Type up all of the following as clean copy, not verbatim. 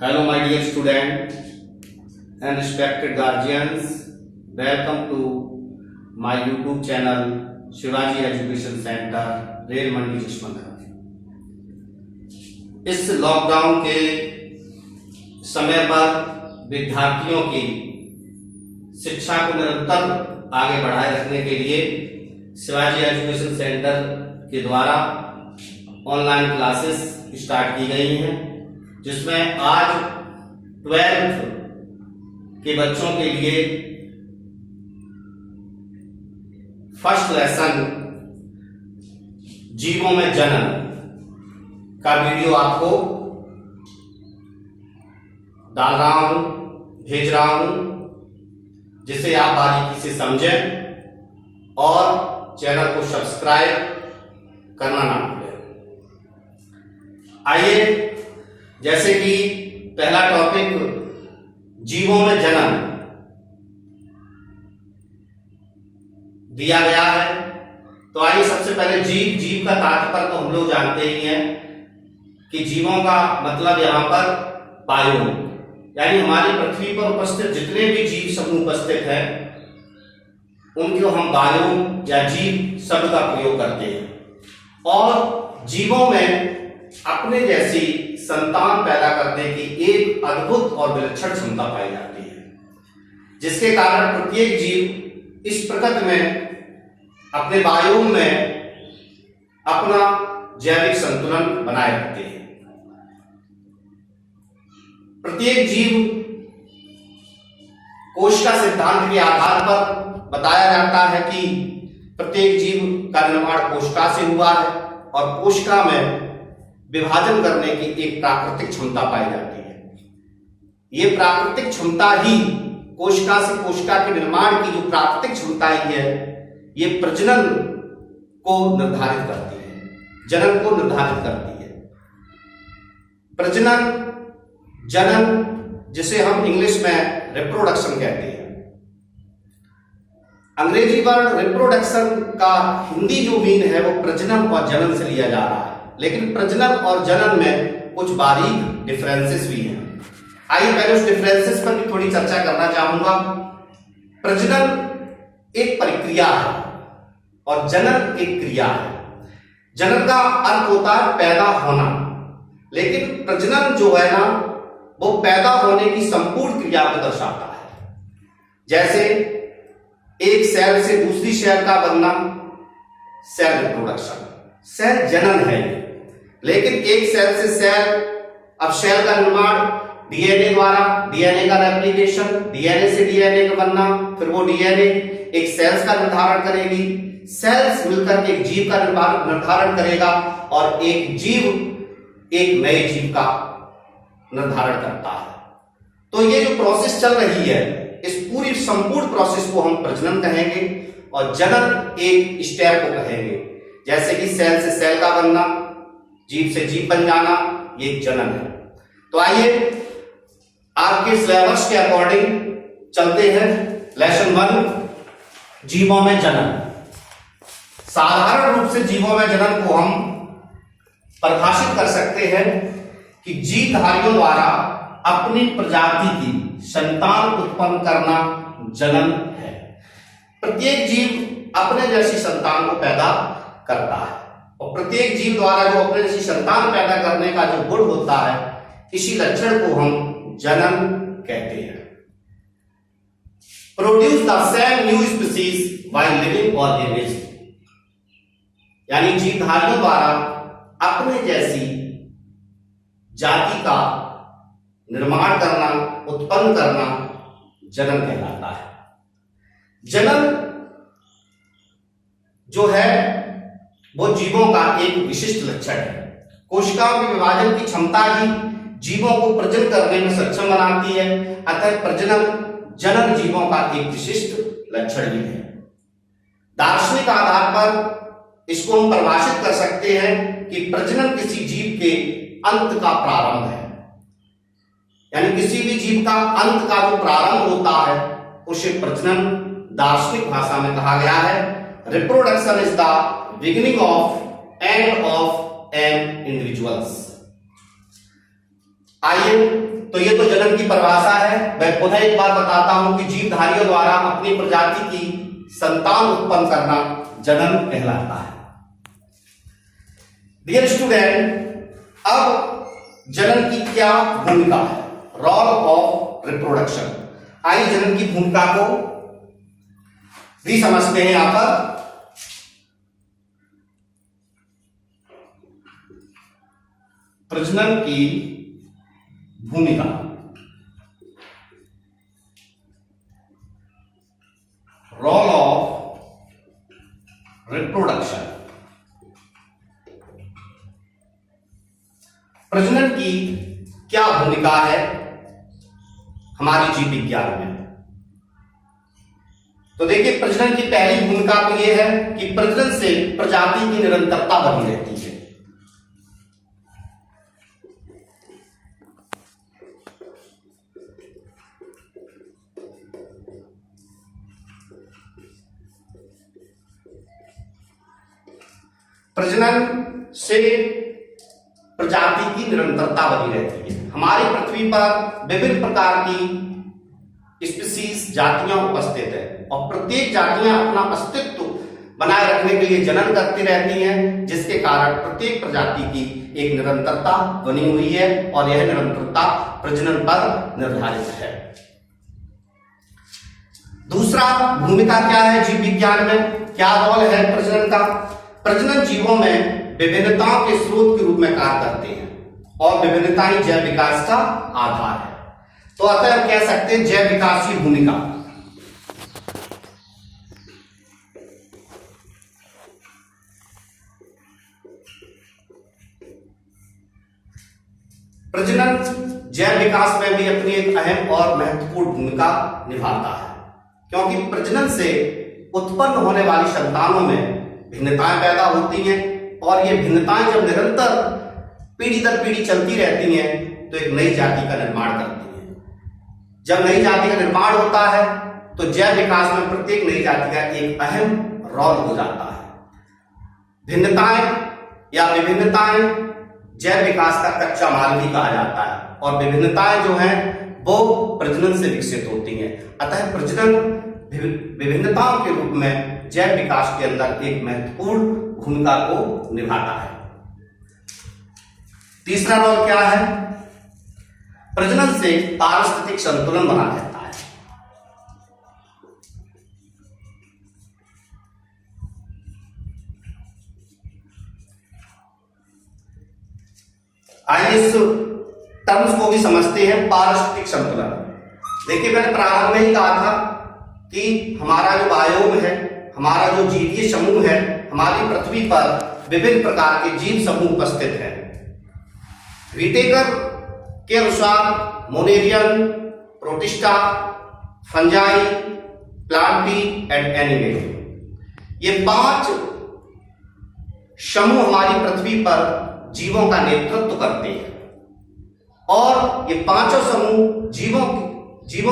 Hello my dear student and respected guardians, welcome to my YouTube channel Shivaji education centre Rail Mandi Jaswantpur. इस lockdown के समय पर विद्यार्थियों की शिक्षा को निरंतर आगे बढ़ाए रखने के लिए शिवाजी एजुकेशन सेंटर के द्वारा ऑनलाइन क्लासेस स्टार्ट की गई हैं, जिसमें आज 12th के बच्चों के लिए फर्स्ट लेसन जीवों में जन्म का वीडियो आपको डाल रहा हूं, भेज रहा हूं, जिसे आप बारीकी से समझें और चैनल को सब्सक्राइब करना ना भूलें। आइए, जैसे कि पहला टॉपिक जीवों में जन्म दिया गया है, तो आइए सबसे पहले जीव का तात्पर्य तो हम लोग जानते ही हैं कि जीवों का मतलब यहां पर बायोम, यानी हमारी पृथ्वी पर उपस्थित जितने भी जीव समूह उपस्थित हैं उनको हम बायोम या जीव शब्द का प्रयोग करते हैं। और जीवों में अपने जैसी संतान पैदा करने की एक अद्भुत और विलक्षण क्षमता पाई जाती है, जिसके कारण प्रत्येक जीव इस प्रकृति में अपने बायोम में अपना जैविक संतुलन बनाए रखते हैं। प्रत्येक जीव कोशिका सिद्धांत के आधार पर बताया जाता है कि प्रत्येक जीव का निर्माण कोशिका से हुआ है और कोशिका में विभाजन करने की एक प्राकृतिक क्षमता पाई जाती है। ये प्राकृतिक क्षमता ही कोशिका से कोशिका के निर्माण की जो प्राकृतिक क्षमता ही है, ये प्रजनन को निर्धारित करती है, जनन को निर्धारित करती है। प्रजनन, जनन, जिसे हम इंग्लिश में रिप्रोडक्शन कहते हैं। अंग्रेजी वर्ड रिप्रोडक्शन का हिंदी जो मीन है वो प्रजनन और जनन से लिया जा रहा है, लेकिन प्रजनन और जनन में कुछ बारीक डिफरेंसेस भी हैं। आइए पहले उस डिफरेंसेस पर भी थोड़ी चर्चा करना चाहूंगा। प्रजनन एक प्रक्रिया है और जनन एक क्रिया है। जनन का अर्थ होता है पैदा होना, लेकिन प्रजनन जो है ना वो पैदा होने की संपूर्ण क्रिया को दर्शाता है। जैसे एक सेल से दूसरी सेल का बनना सेल रिप्रोडक्शन, सेल जनन है, लेकिन एक सेल से सेल, अब सेल का निर्माण डीएनए द्वारा, डीएनए का रेप्लिकेशन, डीएनए से डीएनए का बनना, फिर वो डीएनए एक सेल्स का निर्धारण करेगी, सेल्स मिलकर एक जीव का निर्धारण करेगा और एक जीव एक नए जीव का निर्धारण करता है। तो ये जो प्रोसेस चल रही है, इस पूरी संपूर्ण प्रोसेस को हम प्रजनन कहेंगे और जनन एक स्टेप को कहेंगे। जैसे कि सेल से सेल का बनना, जीव से जीव बन जाना, ये जनन है। तो आइए आपके सिलेबस के अकॉर्डिंग चलते हैं। लेसन 1 जीवों में जनन। साधारण रूप से जीवों में जनन को हम परिभाषित कर सकते हैं कि जीवधारियों द्वारा अपनी प्रजाति की संतान उत्पन्न करना जनन है। प्रत्येक जीव अपने जैसी संतान को पैदा करता है और प्रत्येक जीव द्वारा जो अपने जैसी संतान पैदा करने का जो गुण होता है, इसी लक्षण को हम जनन कहते हैं। Produce the same new species while living organism, यानी जीवधारियों द्वारा अपने जैसी जाति का निर्माण करना, उत्पन्न करना जनन कहलाता है। जनन जो है वो जीवों का एक विशिष्ट लक्षण है। कोशिकाओं के विभाजन की क्षमता ही जीवों को प्रजनन करने में सक्षम बनाती है, अतः प्रजनन जनन जीवों का एक विशिष्ट लक्षण भी है। दार्शनिक आधार पर इसको हम परिभाषित कर सकते हैं कि प्रजनन किसी जीव के अंत का प्रारंभ है, यानी किसी भी जीव का अंत का जो प्रारंभ होता है उसे प्रजनन दार्शनिक भाषा में कहा गया है। Reproduction is the beginning of end of an individuals. आइए तो ये तो जनन की परिभाषा है। मैं पुनः एक बार बताता हूं कि जीवधारियों द्वारा अपनी प्रजाति की संतान उत्पन्न करना जनन कहलाता है। डियर स्टूडेंट, अब जनन की क्या भूमिका है, रोल ऑफ रिप्रोडक्शन। आइए जनन की भूमिका को भी समझते हैं। यहां पर प्रजनन की भूमिका, रोल ऑफ रिप्रोडक्शन। प्रजनन की क्या भूमिका है हमारी जीव विज्ञान में। तो देखिए, प्रजनन की पहली भूमिका तो यह है कि प्रजनन से प्रजाति की निरंतरता बनी रहती है। प्रजनन से प्रजाति की निरंतरता बनी रहती है। हमारी पृथ्वी पर विभिन्न प्रकार की स्पीशीज, जातियां उपस्थित है और प्रत्येक जातियां अपना अस्तित्व बनाए रखने के लिए जनन करती रहती हैं, जिसके कारण प्रत्येक प्रजाति की एक निरंतरता बनी हुई है और यह निरंतरता प्रजनन पर निर्धारित है। दूसरा भूमिका क्या है जीव विज्ञान में, क्या रोल है प्रजनन का। प्रजनन जीवों में विभिन्नताओं के स्रोत के रूप में कार्य करते हैं और विभिन्नता ही जैव विकास का आधार है। तो अतः हम कह सकते हैं जैव विकास की भूमिका। प्रजनन जैव विकास में भी अपनी एक अहम और महत्वपूर्ण भूमिका निभाता है, क्योंकि प्रजनन से उत्पन्न होने वाली संतानों में भिन्नताएं पैदा होती हैं और ये भिन्नताएं जब निरंतर पीढ़ी दर पीढ़ी चलती रहती हैं तो एक नई जाति का निर्माण करती हैं। जब नई जाति का निर्माण होता है तो जैव विकास में प्रत्येक नई जाति का एक अहम रोल हो जाता है। भिन्नताएं या विभिन्नताएं जैव विकास का कच्चा माल भी कहा जाता है और विभिन्नताएं जो हैं वो प्रजनन से विकसित होती हैं। अतः प्रजनन विभिन्नताओं के रूप में जैव विकास के अंदर एक महत्वपूर्ण भूमिका को निभाता है। तीसरा रोल क्या है, प्रजनन से पारिस्थितिक संतुलन बना रहता है। आइए इस टर्म्स को भी समझते हैं। पारिस्थितिक संतुलन, देखिए मैंने प्रारंभ में ही कहा था कि हमारा जो बायोम है, हमारा जो जीवीय समूह है, हमारी पृथ्वी पर विभिन्न प्रकार के जीव समूह उपस्थित हैं। विटेकर के अनुसार मोनेरियन, Protista, Fungi, Plantae and animal, ये 5 समूह हमारी पृथ्वी पर जीवों का नेतृत्व करते हैं और ये पांचों समूह जीवों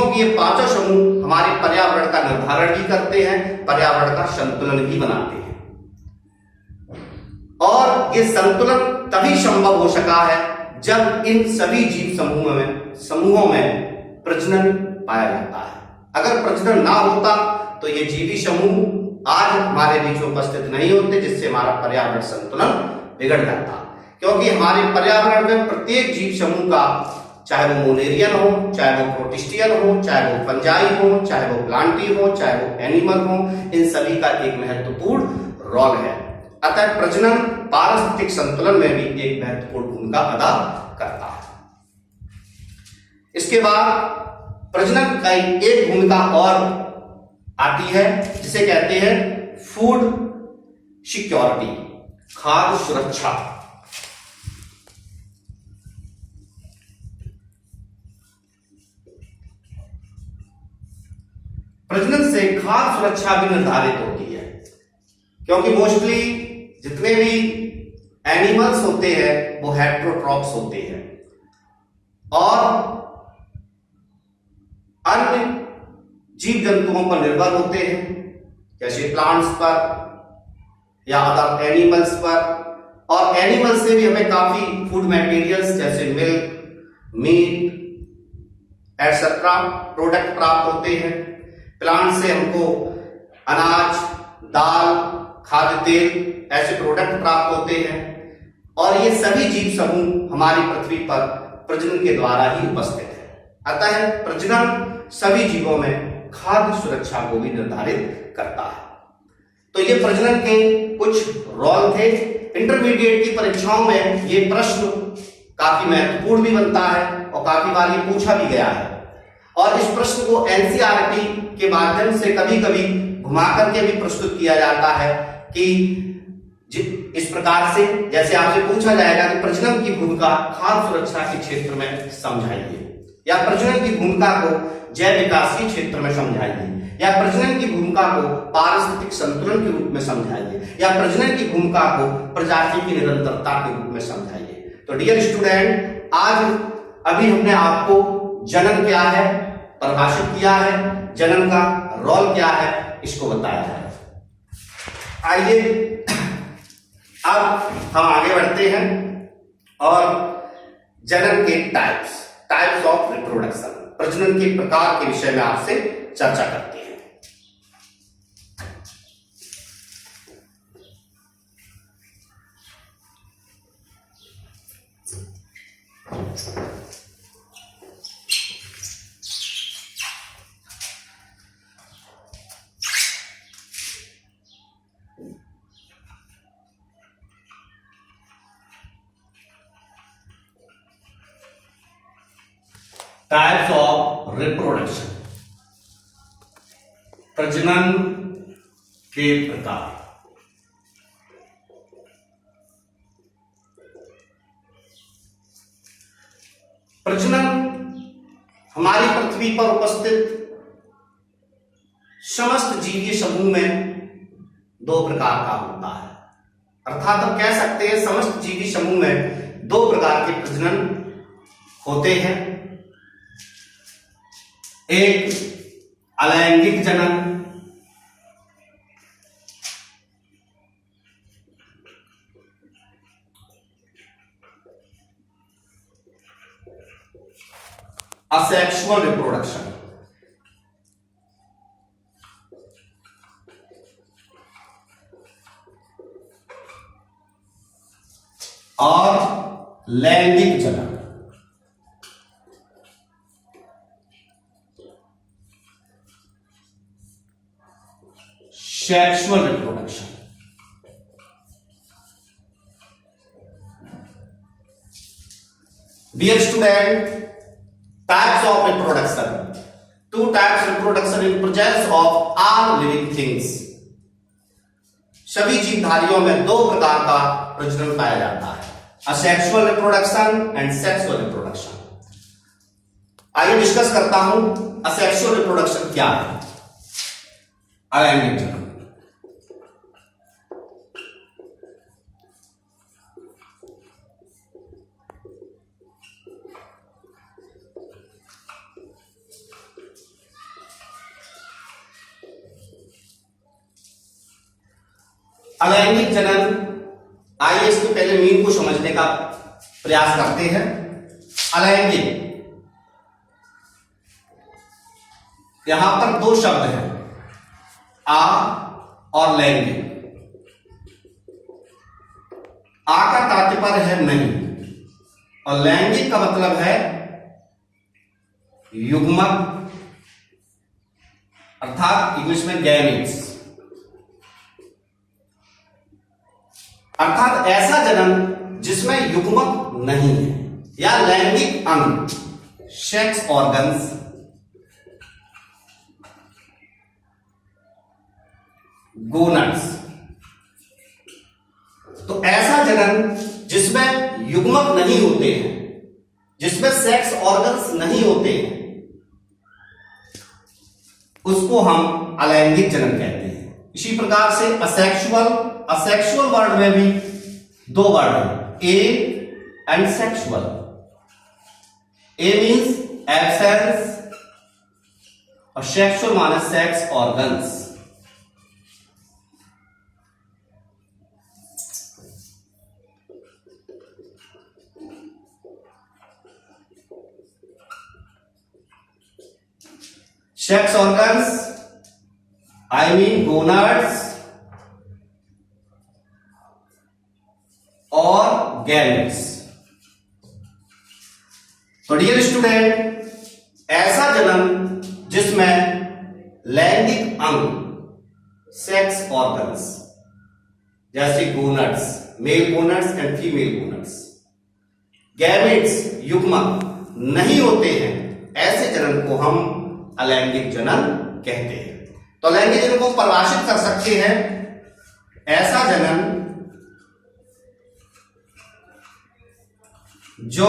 की ये पांचों समूह हमारे पर्यावरण का निर्धारण भी करते हैं, पर्यावरण का संतुलन भी बनाते हैं। और ये संतुलन तभी संभव हो सका है जब इन सभी जीव समूहों में प्रजनन पाया जाता है। अगर प्रजनन ना होता तो ये जीवी समूह आज हमारे बीच उपस्थित नहीं होते, जिससे हमारा पर्यावरण संतुलन बिगड़ जाता। क्योंकि हमारे पर्यावरण में प्रत्येक जीव समूह का, चाहे वो मोनेरियन हो, चाहे वो प्रोटिस्टियन हो, चाहे वो फंजाई हो, चाहे वो प्लांटी हो, चाहे वो एनिमल हो, इन सभी का एक महत्वपूर्ण रोल है। अतः प्रजनन पारिस्थितिक संतुलन में भी एक महत्वपूर्ण भूमिका अदा करता है। इसके बाद प्रजनन का एक भूमिका और आती है जिसे कहते हैं फूड सिक्योरिटी, खाद्य सुरक्षा। प्रजनन से खाद्य सुरक्षा भी निर्धारित होती है, क्योंकि मोस्टली जितने भी एनिमल्स होते हैं वो हेटेरोट्रॉप्स होते हैं और अन्य जीव जंतुओं पर निर्भर होते हैं, जैसे प्लांट्स पर या अदर एनिमल्स पर। और एनिमल्स से भी हमें काफी फूड मटेरियल्स जैसे मिल्क, मीट, एटसेट्रा प्रोडक्ट प्राप्त होते हैं। प्लांट से हमको अनाज, दाल, खाद्य तेल ऐसे प्रोडक्ट प्राप्त होते हैं और ये सभी जीव समूह हमारी पृथ्वी पर प्रजनन के द्वारा ही उपस्थित है। अतः प्रजनन सभी जीवों में खाद्य सुरक्षा को भी निर्धारित करता है। तो ये प्रजनन के कुछ रोल थे। इंटरमीडिएट की परीक्षाओं में ये प्रश्न काफी महत्वपूर्ण भी बनता है और काफी बार ये पूछा भी गया है और इस प्रश्न को एनसीईआरटी के माध्यम से कभी कभी घुमा करके भी प्रस्तुत किया जाता है कि इस प्रकार से, जैसे आपसे पूछा जाएगा कि प्रजनन की भूमिका खाद्य सुरक्षा के क्षेत्र में समझाइए, या प्रजनन की भूमिका को जैव विकासीय क्षेत्र में समझाइए, या प्रजनन की भूमिका को पारिस्थितिक संतुलन के रूप में समझाइए, या प्रजनन की भूमिका को प्रजाति की निरंतरता के रूप में समझाइए। तो डियर स्टूडेंट, आज अभी हमने आपको जनन क्या है परिभाषित किया है, जनन का रोल क्या है इसको बताया है। आइए अब हम आगे बढ़ते हैं और जनन के टाइप्स ऑफ रिप्रोडक्शन, प्रजनन के प्रकार के विषय में आपसे चर्चा करते हैं। टाइप्स ऑफ रिप्रोडक्शन, प्रजनन के प्रकार। प्रजनन हमारी पृथ्वी पर उपस्थित समस्त जीवीय समूह में दो प्रकार का होता है, अर्थात हम कह सकते हैं समस्त जीवी समूह में दो प्रकार के प्रजनन होते हैं। एक अलैंगिक जनन, असेक्सुअल रिप्रोडक्शन, और लैंगिक जनन। Sexual reproduction. Dear student, types of reproduction, two types reproduction in presence of all living things. सभी जीवधारियों में दो प्रकार का प्रजनन पाया जाता है, asexual reproduction and sexual reproduction. आइए डिस्कस करता हूं असेक्सुअल रिप्रोडक्शन क्या है। अलैंगिक जनन, अलैंगिक जनन, आइए इसके पहले मीन को समझने का प्रयास करते हैं। अलैंगिक, यहां पर दो शब्द हैं, आ और लैंगिक। आ का तात्पर्य है नहीं और लैंगिक का मतलब है युग्मक, अर्थात इंग्लिश में गैमेट्स, अर्थात ऐसा जनन जिसमें युग्मक नहीं है या लैंगिक अंग, सेक्स ऑर्गन्स गोनड्स। तो ऐसा जनन जिसमें युग्मक नहीं होते हैं, जिसमें सेक्स ऑर्गन्स नहीं होते हैं, उसको हम अलैंगिक जनन कहते हैं। इसी प्रकार से असेक्सुअल वर्ड में भी दो वर्ड हैं, A and sexual. A means absence और सेक्सुअल माने sex organs. Sex organs, I mean gonads और गैमेट्स। तो डियर स्टूडेंट, ऐसा जन्म जिसमें लैंगिक अंग, सेक्स ऑर्गन्स जैसे gonads, male gonads and female gonads, gametes, युग्मक नहीं होते हैं, ऐसे जन्म को हम अलैंगिक जन्म कहते हैं। तो अलैंगिक जन्म को परिभाषित कर सकते हैं, ऐसा जन्म जो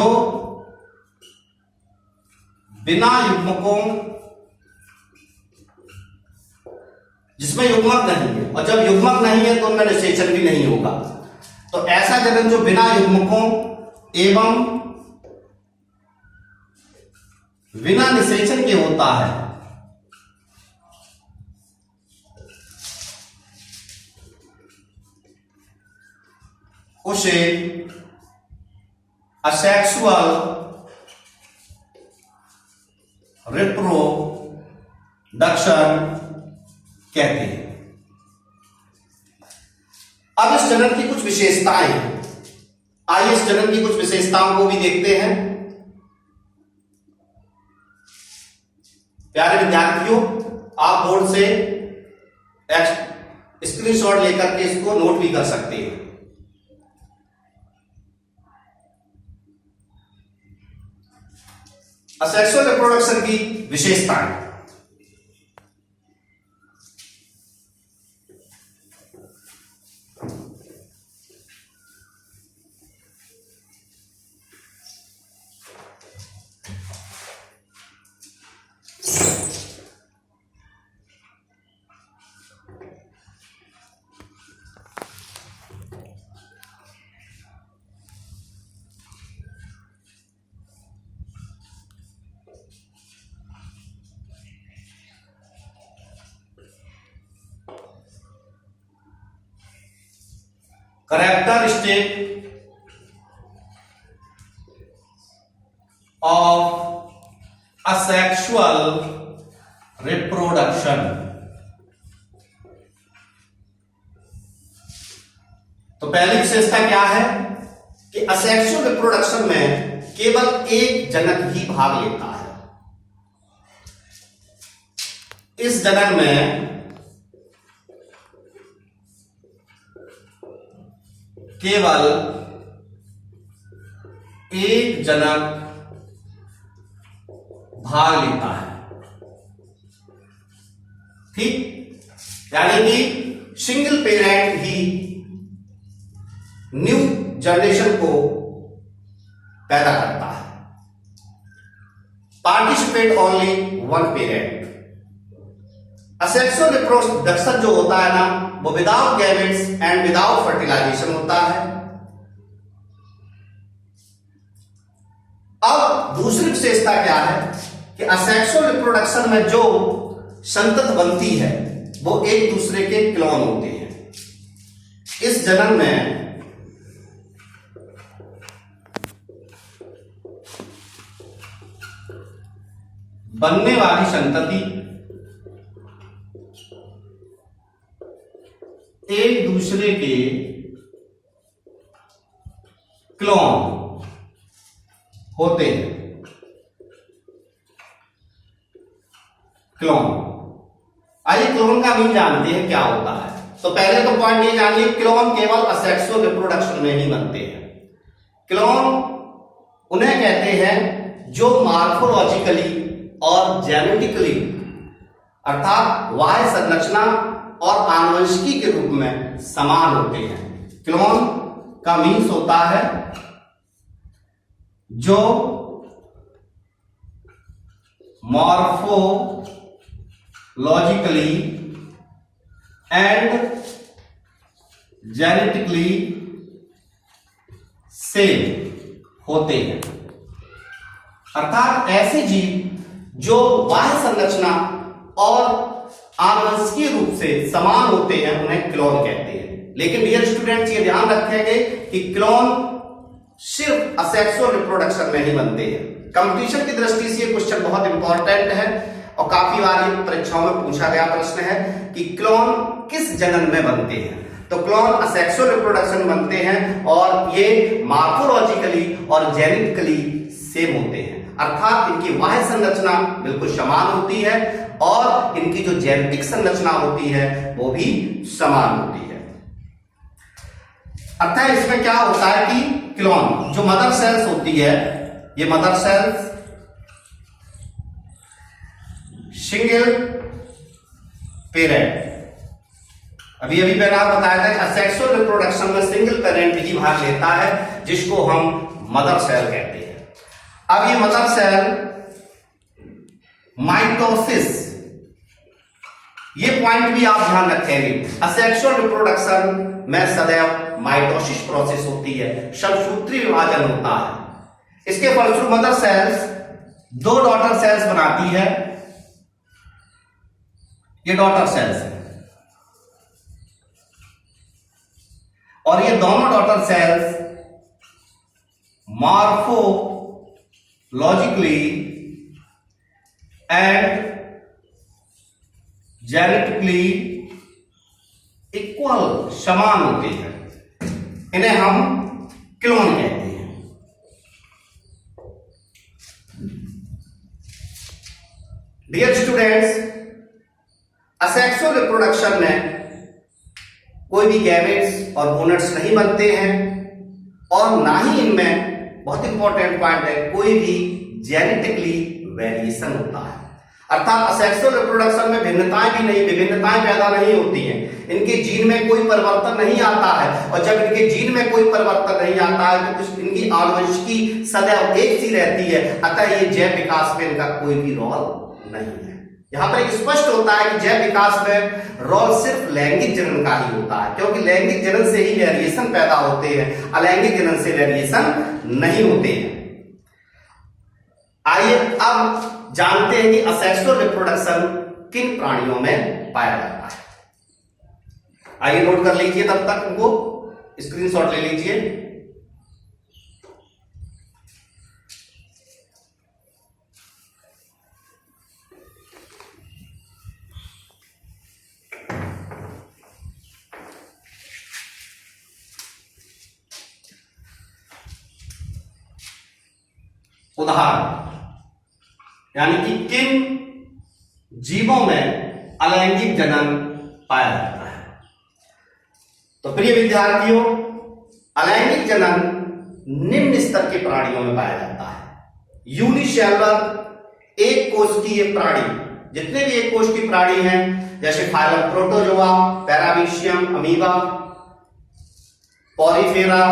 बिना युग्मकों, जिसमें युग्मक नहीं है, और जब युग्मक नहीं है तो उनमें निषेचन भी नहीं होगा। तो ऐसा जन्म जो बिना युग्मकों एवं बिना निषेचन के होता है, उसे असेक्सुअल रिप्रोडक्शन कहते हैं। अब इस जन्म की कुछ विशेषताएं हैं, आइए इस जन्म की कुछ विशेषताओं को भी देखते हैं। प्यारे विद्यार्थियों, आप बोर्ड से स्क्रीनशॉट लेकर के इसको नोट भी कर सकते हैं। असेक्सुअल रिप्रोडक्शन की विशेषताएं। Characteristic of asexual reproduction। तो पहली विशेषता क्या है कि असेक्सुअल रिप्रोडक्शन में केवल एक जनक ही भाग लेता है। इस जनक में केवल एक जनक भाग लेता है, ठीक, यानी कि सिंगल पेरेंट ही न्यू जनरेशन को पैदा करता है। Participate only one parent. Asexual reproduction जो होता है ना, वो without gametes and without fertilisation होता है। अब दूसरी विशेषता क्या है कि असेक्सुअल रिप्रोडक्शन में जो संतति बनती है वो एक दूसरे के क्लोन होते हैं। इस जन्म में बनने वाली संतति एक दूसरे के क्लोन होते हैं। क्लोन, आइए क्लोन का भी जानते हैं क्या होता है। तो पहले तो पॉइंट ये जानिए, क्लोन केवल असेक्सुअल रिप्रोडक्शन में ही बनते हैं। क्लोन उन्हें कहते हैं जो मॉर्फोलॉजिकली और जेनेटिकली अर्थात वाह्य संरचना और आनुवंशिकी के रूप में समान होते हैं। क्लोन का मीन्स होता है जो मॉर्फोलॉजिकली एंड जेनेटिकली सेम होते हैं, अर्थात ऐसे जीव जो बाह्य संरचना और आनुवंशिकीय रूप से समान होते हैं उन्हें क्लोन कहते हैं। लेकिन डियर स्टूडेंट्स, ये ध्यान रखेंगे कि क्लोन सिर्फ असेक्सुअल रिप्रोडक्शन में ही बनते हैं। कंपटीशन की दृष्टि से ये क्वेश्चन बहुत इंपॉर्टेंट है और काफी बार ये परीक्षाओं में पूछा गया प्रश्न है कि क्लोन किस जनन में बनते हैं। तो क्लोन असेक्सुअल रिप्रोडक्शन बनते हैं और ये मॉर्फोलॉजिकली और जेनेटिकली सेम होते हैं, अर्थात इनकी बाह्य संरचना बिल्कुल समान होती है और इनकी जो जेनेटिक संरचना होती है वो भी समान होती है। अर्थात इसमें क्या होता है कि क्लोन जो मदर सेल्स होती है, ये मदर सेल्स सिंगल पेरेंट, अभी मैंने आपको बताया था कि असेक्सुअल रिप्रोडक्शन में सिंगल पेरेंट ही भाग लेता है, जिसको हम मदर सेल कहते हैं। अब ये मदर सेल माइटोसिस, ये पॉइंट भी आप ध्यान रखेंगे। असेक्सुअल रिप्रोडक्शन में सदैव माइटोसिस प्रोसेस होती है, शतसूत्री विभाजन होता है। इसके फलस्वरूप मदर सेल्स दो डॉटर सेल्स बनाती है, ये डॉटर सेल्स है और ये दोनों daughter cells morphologically and genetically equal, समान होते हैं, इन्हें हम क्लोन कहते हैं। डियर स्टूडेंट्स, असेक्सुअल रिप्रोडक्शन में कोई भी गैमेट्स और गोनेट्स नहीं बनते हैं और ना ही इनमें, बहुत इंपॉर्टेंट पॉइंट है, कोई भी जेनेटिकली वेरिएशन होता है। अर्थात असेक्सुअल रिप्रोडक्शन में भिन्नताएं भी नहीं, विभिन्नताएं पैदा नहीं होती हैं, इनके जीन में कोई परिवर्तन नहीं आता है और जब इनके जीन में कोई परिवर्तन नहीं आता है तो इनकी आनुवंशिकी सदैव एक सी रहती है, अतः ये जैव विकास में इनका कोई भी रोल नहीं है। यहां पर एक स्पष्ट होता है कि जैव विकास में रोल सिर्फ लैंगिक जनन का ही होता है, क्योंकि लैंगिक जनन से ही वेरिएशन पैदा होते हैं, अलैंगिक जनन से वेरिएशन नहीं होते हैं। आइए अब जानते हैं कि असेक्सुअल रिप्रोडक्शन किन प्राणियों में पाया जाता है। आइए नोट कर लीजिए, तब तक उनको स्क्रीनशॉट ले लीजिए। उदाहरण, यानी कि किन जीवों में अलैंगिक जनन पाया जाता है। तो प्रिय विद्यार्थियों, अलैंगिक जनन निम्न स्तर के प्राणियों में पाया जाता है। यूनिसेलुलर एक कोष की ये प्राणी, जितने भी एक कोष की प्राणी हैं, जैसे phylum protozoa, paramecium, amoeba, porifera,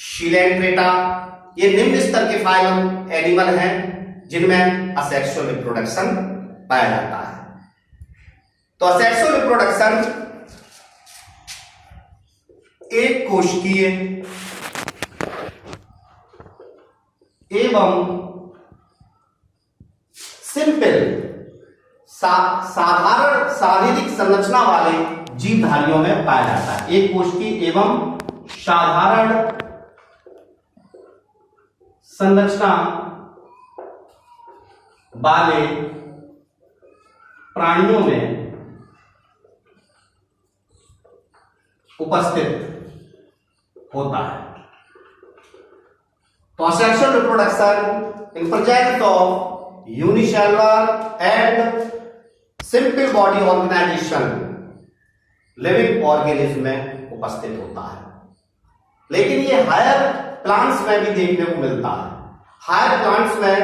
coelenterata, ये निम्न स्तर के फाइलम एनिमल हैं जिनमें असेक्सुअल रिप्रोडक्शन पाया जाता है। तो असेक्सुअल रिप्रोडक्शन एक कोशिकीय एवं सिंपल साधारण शारीरिक संरचना वाले जीवधारियों में पाया जाता है। एक कोशिकीय एवं साधारण संरचना वाले प्राणियों में उपस्थित होता है। तो asexual reproduction in presence of unicellular and simple body organisation living organism में उपस्थित होता है। लेकिन ये हायर प्लांट्स में भी देखने को मिलता है। हायर प्लांट्स में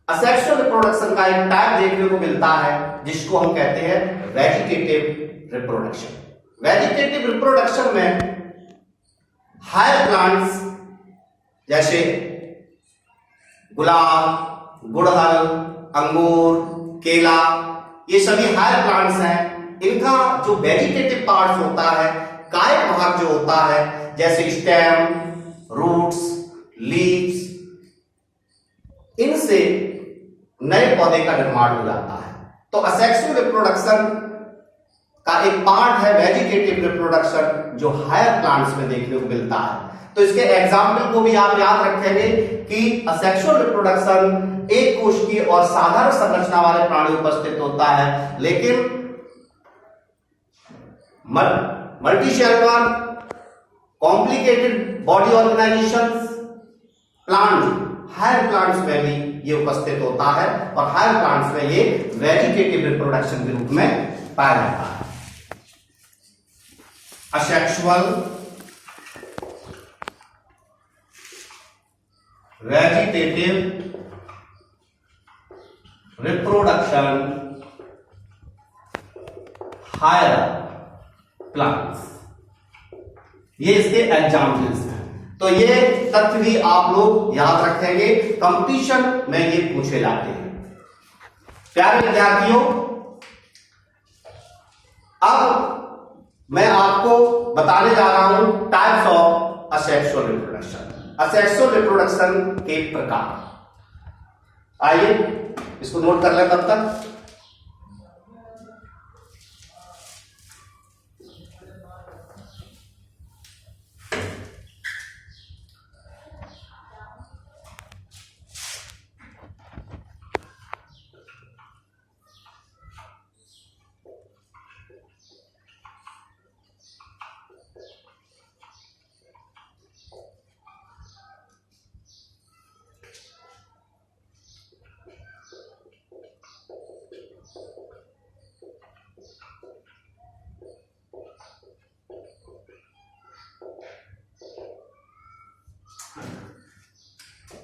असेक्सुअल रिप्रोडक्शन का एक टाइप देखने को मिलता है जिसको हम कहते हैं वेजिटेटिव रिप्रोडक्शन। वेजिटेटिव रिप्रोडक्शन में हायर प्लांट्स जैसे गुलाब, गुड़हल, अंगूर, केला, ये सभी हायर प्लांट्स हैं। इनका जो वेजिटेटिव पार्ट होता है, कायिक भाग जो होता है, जैसे स्टेम, रूट्स, लीव्स, इनसे नए पौधे का निर्माण हो जाता है। तो असेक्सुअल रिप्रोडक्शन का एक पार्ट है वेजिटेटिव रिप्रोडक्शन जो हायर प्लांट्स में देखने को मिलता है। तो तो इसके एग्जाम्पल को भी आप याद रखेंगे कि असेक्सुअल रिप्रोडक्शन एक कोशिकीय और साधारण संरचना वाले प्राणी उपस्थित होता है, लेकिन multicellular complicated body organisations higher plants में भी ये उपस्थित होता है और हायर प्लांट्स में ये वेजिटेटिव रिप्रोडक्शन के रूप में पाया जाता है। Asexual vegetative reproduction higher plants, ये इसके एग्जाम्पल्स हैं। तो ये तथ्य भी आप लोग याद रखेंगे, कंपटीशन में ये पूछे जाते हैं। प्यारे विद्यार्थियों, अब मैं आपको बताने जा रहा हूं types of asexual reproduction, asexual reproduction के प्रकार। आइए इसको नोट कर लें तब तक।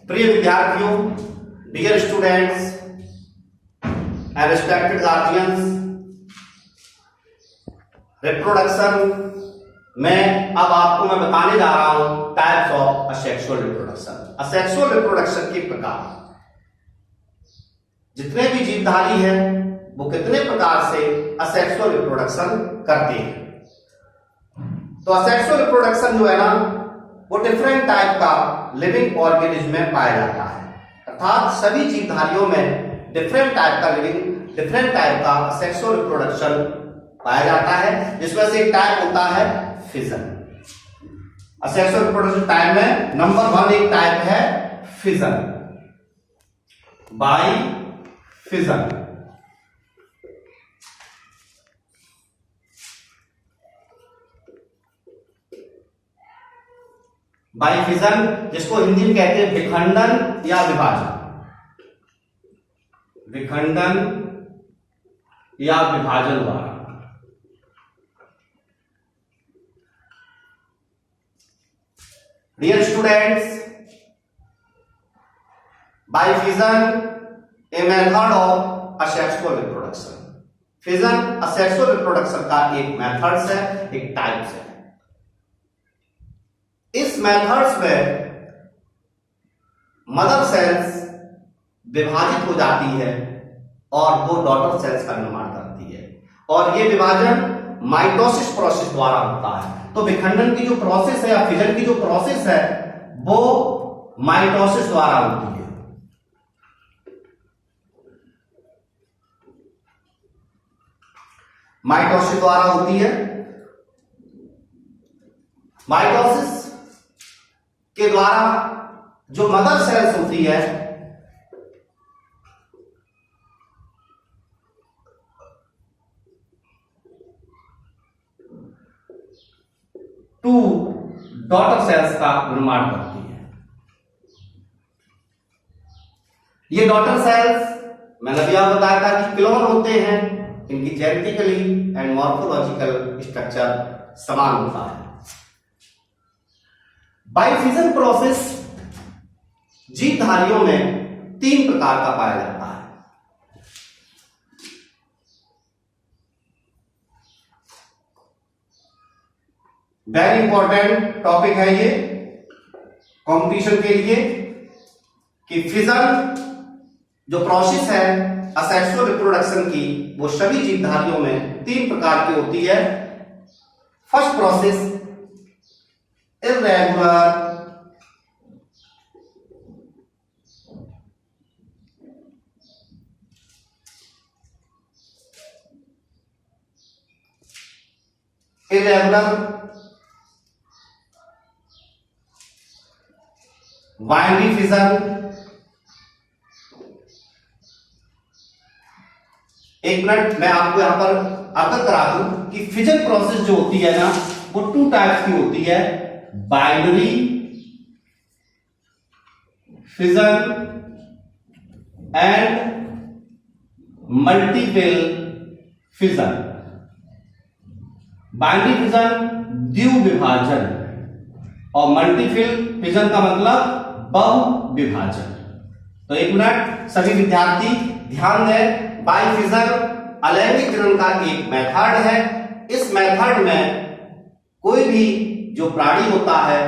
प्रिय विद्यार्थियों, dear students and respected guardians, reproduction में अब आपको मैं बताने जा रहा हूं types of asexual reproduction, asexual reproduction के प्रकार। जितने भी जीवधारी हैं वो कितने प्रकार से असेक्सुअल रिप्रोडक्शन करते हैं। तो असेक्सुअल रिप्रोडक्शन जो है ना, वो डिफरेंट टाइप का लिविंग ऑर्गेनिज्म में पाया जाता है, अर्थात सभी जीवधारियों में डिफरेंट टाइप का सेक्सुअल रिप्रोडक्शन पाया जाता है, जिसमें से एक टाइप होता है फिजन। असेक्सुअल रिप्रोडक्शन टाइप में नंबर 1 एक टाइप है फिजन, बाई फिजन। बाइफिजन, जिसको हिंदी में कहते हैं विखंडन या विभाजन, विखंडन या विभाजन द्वारा। Dear students, by fission a method of asexual reproduction. Fission asexual reproduction का एक मेथड्स है, एक टाइप्स है। इस मेथड्स में मदर सेल्स विभाजित हो जाती है और वो डॉटर सेल्स का निर्माण करती है, और ये विभाजन माइटोसिस प्रोसेस द्वारा होता है। तो विखंडन की जो प्रोसेस है या फिजन की जो प्रोसेस है वो माइटोसिस द्वारा होती है। माइटोसिस द्वारा होती है। माइटोसिस के द्वारा जो मदर सेल्स होती है टू डॉटर सेल्स का निर्माण करती है। ये डॉटर सेल्स मैंने अभी आपको बताया था कि क्लोन होते हैं, इनकी जेनेटिकली एंड मॉर्फोलॉजिकल स्ट्रक्चर समान होता है। बाइफिजन प्रोसेस जीवधारियों में 3 प्रकार का पाया जाता है। वेरी इंपॉर्टेंट टॉपिक है ये कंपटीशन के लिए कि फिजन जो प्रोसेस है असेक्सुअल रिप्रोडक्शन की, वो सभी जीवधारियों में 3 प्रकार की होती है। First process irregular binary fission, एक मिनट मैं आपको यहां पर अवगत करा दूं कि फिजन प्रोसेस जो होती है ना वो 2 टाइप्स की होती है, binary fission and multiple fission. Binary fission द्विविभाजन और मल्टीपल फिजन का मतलब बहुविभाजन। तो एक मिनट सभी विद्यार्थी ध्यान दें, बाइफिजन अलैंगिक जनन का एक मेथड है। इस मेथड में कोई भी जो प्राणी होता है,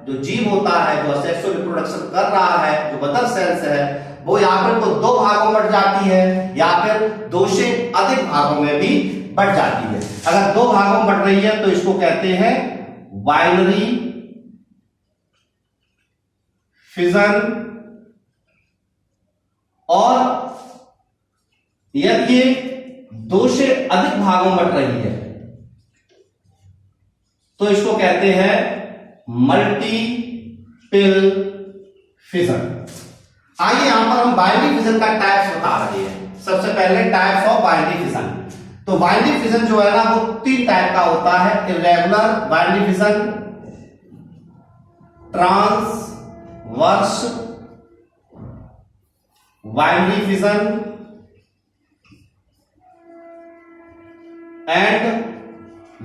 जो जीव होता है, जो सेक्सुअल रिप्रोडक्शन कर रहा है, जो मदर सेल्स है, वो या फिर तो 2 भागों में बढ़ जाती है या फिर 2 से अधिक भागों में भी बढ़ जाती है। अगर 2 भागों में बढ़ रही है तो इसको कहते हैं बाइनरी फिजन, और यदि ये 2 से अधिक भागों में बढ़ रही है तो इसको कहते हैं मल्टीपल फिजन। आइए यहां पर हम बाइनरी फिजन का टाइप्स बता रहे हैं। सबसे पहले टाइप्स ऑफ बाइनरी फिजन। तो बाइनरी फिजन जो है ना वो 3 टाइप का होता है, irregular binary fission, transverse binary fission and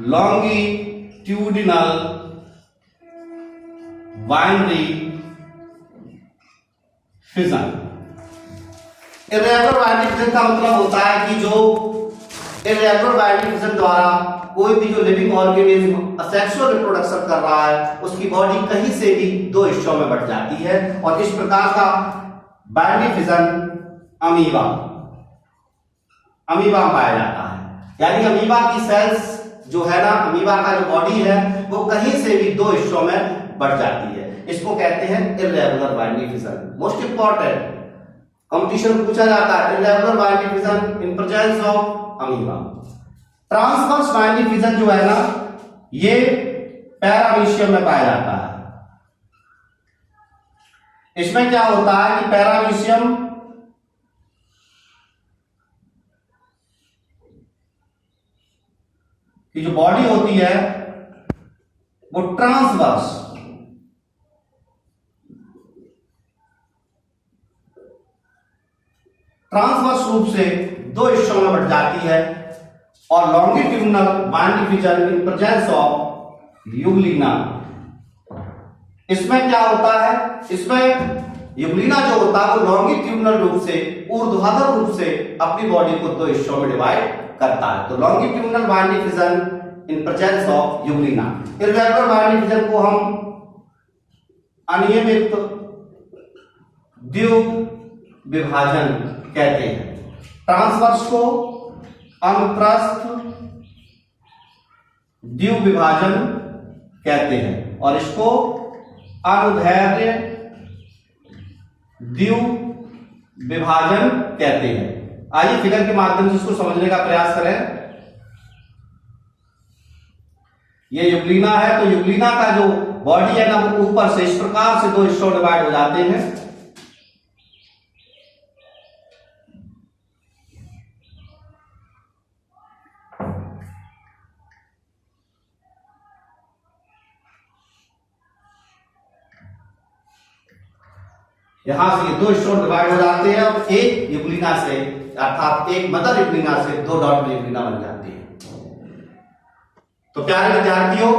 longitudinal binary fission. Irregular binary fission का मतलब होता है कि जो इर्रेगुलर बाइनरी फिजन द्वारा कोई भी जो लिविंग ऑर्गेनिज्म सेक्सुअल रिप्रोडक्शन कर रहा है उसकी बॉडी कहीं से भी 2 हिस्सों में बढ़ जाती है, और इस प्रकार का बाइनरी फिजन अमीबा में पाया जाता है। यानी अमीबा की सेल्स जो है ना, अमीबा का जो बॉडी है वो कहीं से भी 2 हिस्सों में बढ़ जाती है। इसको कहते हैं irregular binary fission. Most important competition पूछा जाता है, irregular binary fission in presence of amoeba. Transverse binary fission जो है ना ये पैरामीशियम में पाया जाता है। इसमें क्या होता है कि पैरामीशियम की जो बॉडी होती है वो ट्रांसवर्स रूप से 2 हिस्सों में बढ़ जाती है, और longitudinal binary fission in presence of Euglena. इसमें क्या होता है, इसमें यूग्लिना जो होता है वो लॉन्गिट्यूडिनल रूप से, ऊर्ध्वाधर रूप से अपनी बॉडी को 2 हिस्सों में डिवाइड करता है। तो longitudinal binary fission in presence of Euglena. Irregular binary fission को हम अनियमित द्विविभाजन कहते हैं। ट्रांसवर्स को अनुप्रस्थ द्विविभाजन कहते हैं, और इसको अनुदैर्ध्य द्विविभाजन कहते हैं। आइए फिगर के माध्यम से इसको समझने का प्रयास करें। ये यूग्लिना है, तो यूग्लिना का जो बॉडी है ना वो ऊपर से इस प्रकार से 2 हिस्सों डिवाइड हो जाते हैं। यहां से 2 हिस्सों डिवाइड हो जाते हैं, और एक यूग्लिना से अर्थात एक मदर यूग्लिना से 2 डॉटर यूग्लिना बन जाती है। तो प्यारे विद्यार्थियों,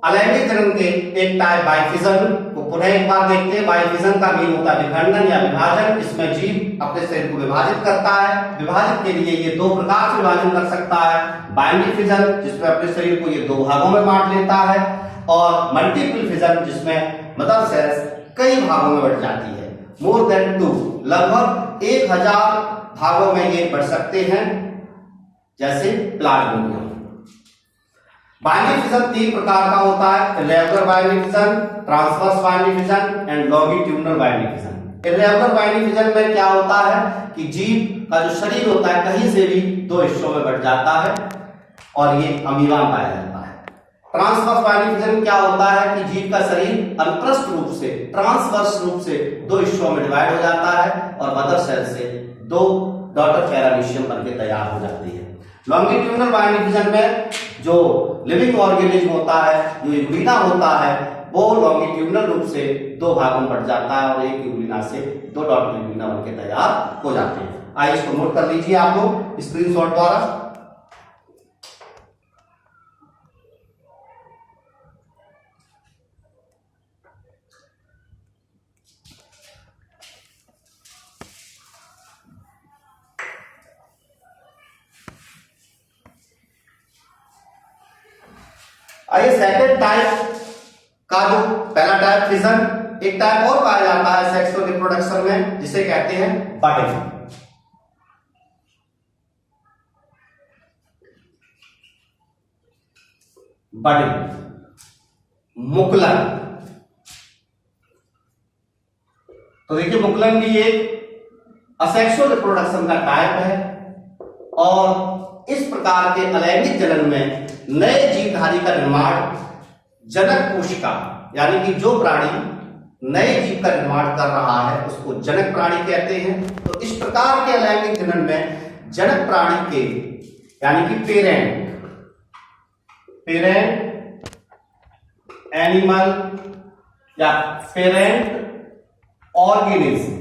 अलैंगिक जनन के एक टाइप बाइफिजन को पुनः एक बार देखते हैं। बाइफिजन का मीन होता है विखंडन या विभाजन। इसमें जीव अपने शरीर को विभाजित करता है। विभाजन के लिए ये 2 प्रकार से विभाजन कर सकता है, बाइनरी फिजन जिसमें अपने शरीर को ये 2 भागों में बांट लेता है, और मल्टीपल फिजन जिसमें मदर सेल्स कई भागों में बढ़ जाती है, मोर देन 2, लगभग 1000 भागों में ये बढ़ सकते हैं, जैसे प्लाज्मोडियम। बाइनरी फिजन 3 प्रकार का होता है, irregular binary fission, transverse binary fission and longitudinal binary fission. Irregular binary fission में क्या होता है कि जीव का जो शरीर होता है कहीं से भी 2 हिस्सों में बढ़ जाता है, और ये अमीबा में पाया जाता है। ट्रांसवर्स बाइनिफिजन क्या होता है कि जीव का शरीर अनुप्रस्थ रूप से, ट्रांसवर्स रूप से दो हिस्सों में डिवाइड हो जाता है और मदर सेल से दो डॉटर पैरामीशियम बनके तैयार हो जाती है। लॉन्गिट्यूडनल बाइनिफिजन में जो लिविंग ऑर्गेनिज्म होता है, जो यूग्लिना होता है, वो लॉन्गिट्यूडनल रूप से दो भागों में बढ़ जाता है और एक यूग्लिना से दो डॉटर यूग्लिना बनके तैयार हो जाते हैं। आइए इसको नोट कर लीजिए आप लोग स्क्रीनशॉट द्वारा। आइए सेकंड टाइप का जो पहला टाइप फिजन, एक टाइप और पाया जाता है सेक्सुअल रिप्रोडक्शन में जिसे कहते हैं बडिंग। बडिंग मुकुलन। तो देखिए मुकुलन भी एक असेक्सुअल रिप्रोडक्शन का टाइप है और इस प्रकार के अलैंगिक जनन में नए जीवधारी का निर्माण जनक कोशिका, यानी कि जो प्राणी नए जीव का निर्माण कर रहा है उसको जनक प्राणी कहते हैं। तो इस प्रकार के अलैंगिक जनन में जनक प्राणी के यानी कि पेरेंट एनिमल या पेरेंट ऑर्गेनिज्म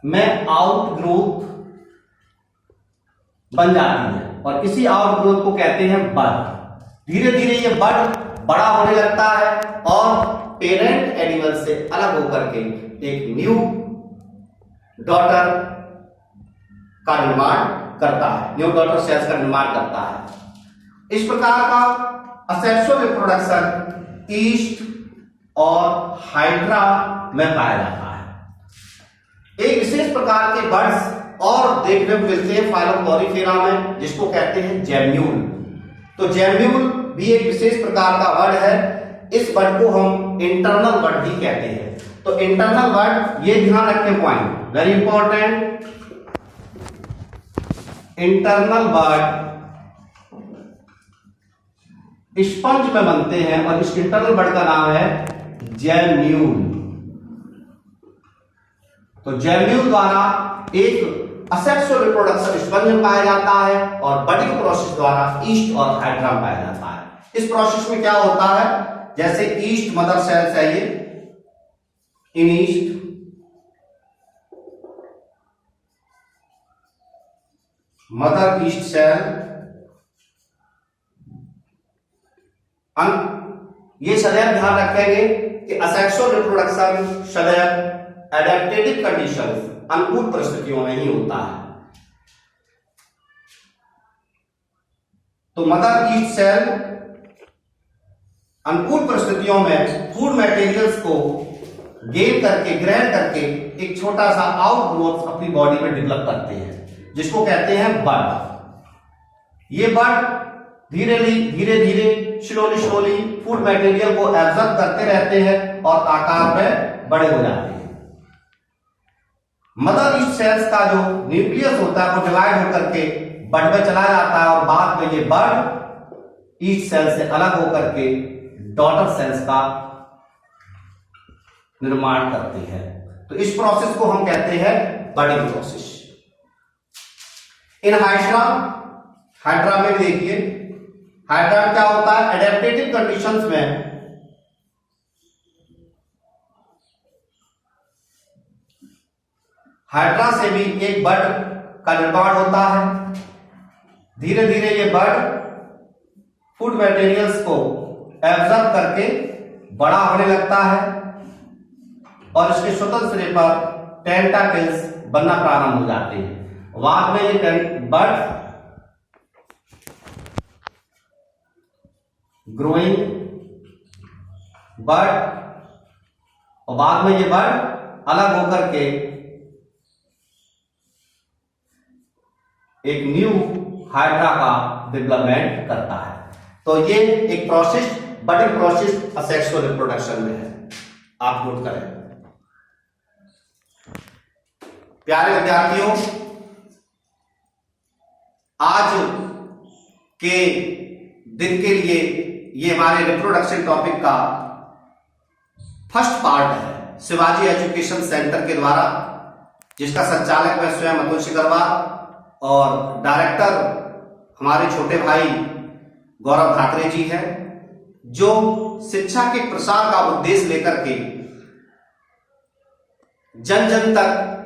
में आउटग्रोथ बन जाती है और इसी आउटग्रोथ को कहते हैं बर्थ। धीरे धीरे ये बर्थ बड़ा होने लगता है और पेरेंट एनिमल से अलग होकर के एक न्यू डॉटर का निर्माण करता है, न्यू डॉटर सेल्स का निर्माण करता है। इस प्रकार का असेक्सुअल रिप्रोडक्शन ईस्ट और हाइड्रा में पाया जाता है। एक विशेष प्रकार के बर्ड्स और देखने को मिलते हैं फाइलम पॉलीफेरा में जिसको कहते हैं जेम्यूल। तो जेम्यूल भी एक विशेष प्रकार का वर्ड है। इस वर्ड को हम इंटरनल वर्ड भी कहते हैं। तो इंटरनल वर्ड ये ध्यान रखें, point very important. Internal word sponge में बनते हैं और इस इंटरनल वर्ड का नाम है जेम्यूल। तो जेम्यूल द्वारा एक असेक्सुअल रिप्रोडक्शन स्पंज में पाया जाता है और बडिंग प्रोसेस द्वारा ईस्ट और हाइड्रा में पाया जाता है। इस प्रोसेस में क्या होता है, जैसे ईस्ट मदर सेल है, ये इन ईस्ट मदर ईस्ट सेल ये सदैव ध्यान रखेंगे कि असेक्सुअल रिप्रोडक्शन सदैव एडेप्टेटिव कंडीशंस, अनुकूल परिस्थितियों में ही होता है। तो मदर ईस्ट सेल अनुकूल परिस्थितियों में फूड मटेरियल्स को गेन करके, ग्रहण करके एक छोटा सा आउटग्रोथ अपनी बॉडी में डेवलप करते हैं जिसको कहते हैं बड। ये बड धीरे धीरे स्लोली फूड मटेरियल को एब्जॉर्ब करते रहते हैं और आकार में बड़े हो जाते हैं। मदर ईस्ट सेल्स का जो न्यूक्लियस होता है वो डिवाइड होकर के बड में चला जाता है और बाद में ये बड ईस्ट सेल से अलग होकर के डॉटर सेल्स का निर्माण करती है। तो इस प्रोसेस को हम कहते हैं बडिंग प्रोसेस। इन हाइड्रा में देखिए, हाइड्रा क्या होता है, एडेप्टेटिव कंडीशंस में हाइड्रा से भी एक बड का निर्माण होता है। धीरे धीरे ये बड फूड मटेरियल्स को एब्जॉर्ब करके बड़ा होने लगता है और इसके स्वतंत्र सिरे पर टेंटाकल्स बनना प्रारंभ हो जाते हैं। बाद में ये बड ग्रोइंग बड और बाद में ये बड अलग होकर के एक न्यू हाइड्रा का डेवलपमेंट करता है। तो ये एक process, budding process asexual reproduction में है, आप नोट करें। प्यारे विद्यार्थियों, आज के दिन के लिए ये हमारे रिप्रोडक्शन टॉपिक का फर्स्ट पार्ट है शिवाजी एजुकेशन सेंटर के द्वारा, जिसका संचालक मैं स्वयं अतुल शिकरवार और डायरेक्टर हमारे छोटे भाई गौरव ठाकरे जी हैं, जो शिक्षा के प्रसार का उद्देश्य लेकर के जन जन तक